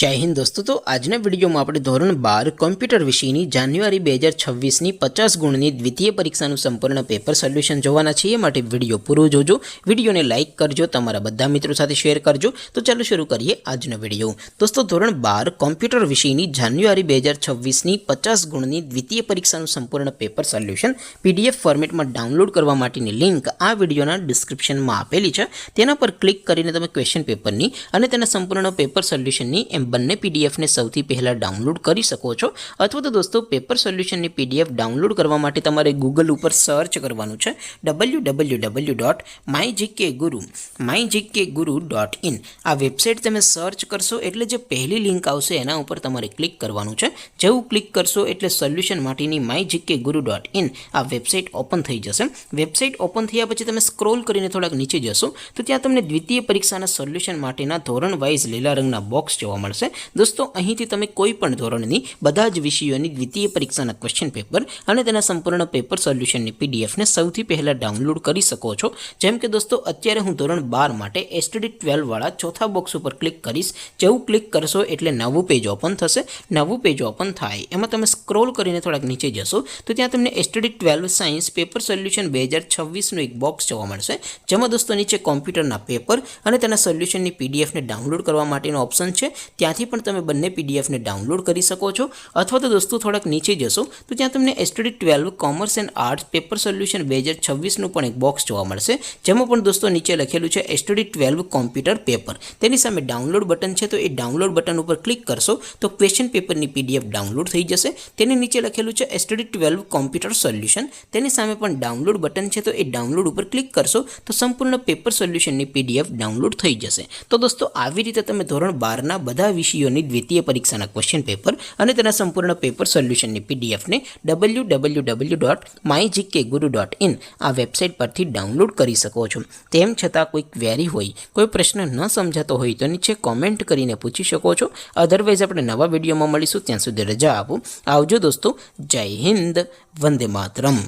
जय हिंद दोस्तों। तो આજના વિડીયોમાં આપણે ધોરણ 12 કોમ્પ્યુટર વિષયની જાન્યુઆરી 2026ની 50 ગુણની દ્વિતીય પરીક્ષાનું સંપૂર્ણ પેપર સોલ્યુશન જોવાના છીએ। માટે વિડીયો પૂરો જોજો, વિડીયોને લાઇક કરજો, તમારા બધા મિત્રો સાથે શેર કરજો। તો ચાલો શરૂ કરીએ આજનો વિડીયો। દોસ્તો ધોરણ 12 કોમ્પ્યુટર વિષયની જાન્યુઆરી 2026ની 50 ગુણની દ્વિતીય પરીક્ષાનું સંપૂર્ણ પેપર સોલ્યુશન પીડીએફ ફોર્મેટમાં ડાઉનલોડ કરવા માટેની લિંક આ વિડીયોના ડિસ્ક્રિપ્શનમાં આપેલી છે। તેના પર ક્લિક કરીને તમે ક્વેશ્ચન પેપરની અને તેના સંપૂર્ણ પેપર સોલ્યુશનની બંને પીડીએફ ને સૌથી પહેલા ડાઉનલોડ કરી શકો છો। અથવા તો દોસ્તો પેપર સોલ્યુશનની પીડીએફ ડાઉનલોડ કરવા માટે તમારે ગૂગલ ઉપર સર્ચ કરવાનું છે www.mygkguru.in। આ વેબસાઇટ તમે સર્ચ કરશો એટલે જે પહેલી લિંક આવશે એના ઉપર તમારે ક્લિક કરવાનું છે। જેવું ક્લિક કરશો એટલે સોલ્યુશન માટેની mygkguru.in આ વેબસાઇટ ઓપન થઈ જશે। વેબસાઇટ ઓપન થયા પછી તમે સ્ક્રોલ કરીને થોડાક નીચે જશો તો ત્યાં તમને દ્વિતીય પરીક્ષાના સોલ્યુશન માટેના ધોરણ વાઇઝ લીલા રંગના બોક્સ જોવા મળશે। दोस्तों અહીંથી તમે કોઈ પણ ધોરણની બધા જ વિષયોની દ્વિતીય પરીક્ષાના ક્વેશ્ચન પેપર અને તેના સંપૂર્ણ પેપર સોલ્યુશનની પીડીએફ ને સૌથી પહેલા ડાઉનલોડ કરી શકો છો। જેમ કે દોસ્તો અત્યારે હું ધોરણ 12 માટે એસટીડી 12 વાળા ચોથા બોક્સ ઉપર ક્લિક કરીશ। જેવું ક્લિક કરશો એટલે નવું પેજ ઓપન થશે। નવું પેજ ઓપન થાય એમાં તમે સ્ક્રોલ કરીને થોડાક નીચે જશો તો ત્યાં તમને એસટીડી 12 સાયન્સ પેપર સોલ્યુશન 2026 નું એક બોક્સ જોવા મળશે। જેમાં દોસ્તો નીચે કોમ્પ્યુટરના પેપર અને તેના સોલ્યુશનની પીડીએફ ને ડાઉનલોડ કરવા માટેનો ઓપ્શન છે। ત્યાંથી પણ તમે બંને પીડીએફ ને ડાઉનલોડ કરી શકો છો। અથવા તો દોસ્તો થોડાક નીચે જશો તો ત્યાં તમને STD 12 commerce and arts paper solution 2026 નું પણ એક બોક્સ જોવા મળશે। જેમાં પણ દોસ્તો નીચે લખેલું છે એસટીડી 12 કોમ્પ્યુટર પેપર, તેની સામે ડાઉનલોડ બટન છે। તો એ ડાઉનલોડ બટન ઉપર ક્લિક કરશો તો ક્વેશ્ચન પેપરની પીડીએફ ડાઉનલોડ થઈ જશે। તેની નીચે લખેલું છે એસટીડી 12 કોમ્પ્યુટર સોલ્યુશન, તેની સામે પણ ડાઉનલોડ બટન છે। તો એ ડાઉનલોડ ઉપર ક્લિક કરશો તો સંપૂર્ણ પેપર સોલ્યુશનની પીડીએફ ડાઉનલોડ થઈ જશે। તો દોસ્તો આવી રીતે તમે ધોરણ 12 ના બધા વિષયોની દ્વિતીય પરીક્ષાના ક્વેશ્ચન પેપર અને તેના સંપૂર્ણ પેપર સોલ્યુશનની પીડીએફ ને www.mygkguru.in આ વેબસાઇટ પરથી ડાઉનલોડ કરી શકો છો। તેમ છતાં કોઈ ક્વેરી હોય, કોઈ પ્રશ્ન ન સમજાતો હોય તો નીચે કોમેન્ટ કરીને પૂછી શકો છો। અધરવાઇઝ આપણે નવા વિડીયોમાં મળીશું, ત્યાં સુધી રજા આપો। આવજો દોસ્તો, જય હિન્દ, વંદે માતરમ।